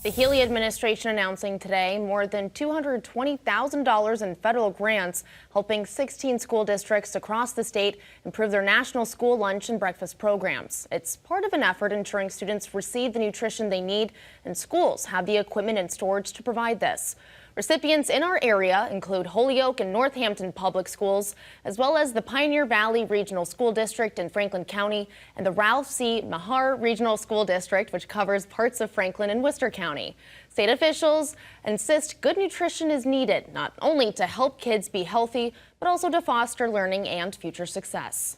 The Healy administration announcing today more than $220,000 in federal grants, helping 16 school districts across the state improve their national school lunch and breakfast programs. It's part of an effort ensuring students receive the nutrition they need, and schools have the equipment and storage to provide this. Recipients in our area include Holyoke and Northampton Public Schools, as well as the Pioneer Valley Regional School District in Franklin County and the Ralph C. Mahar Regional School District, which covers parts of Franklin and Worcester County. State officials insist good nutrition is needed, not only to help kids be healthy, but also to foster learning and future success.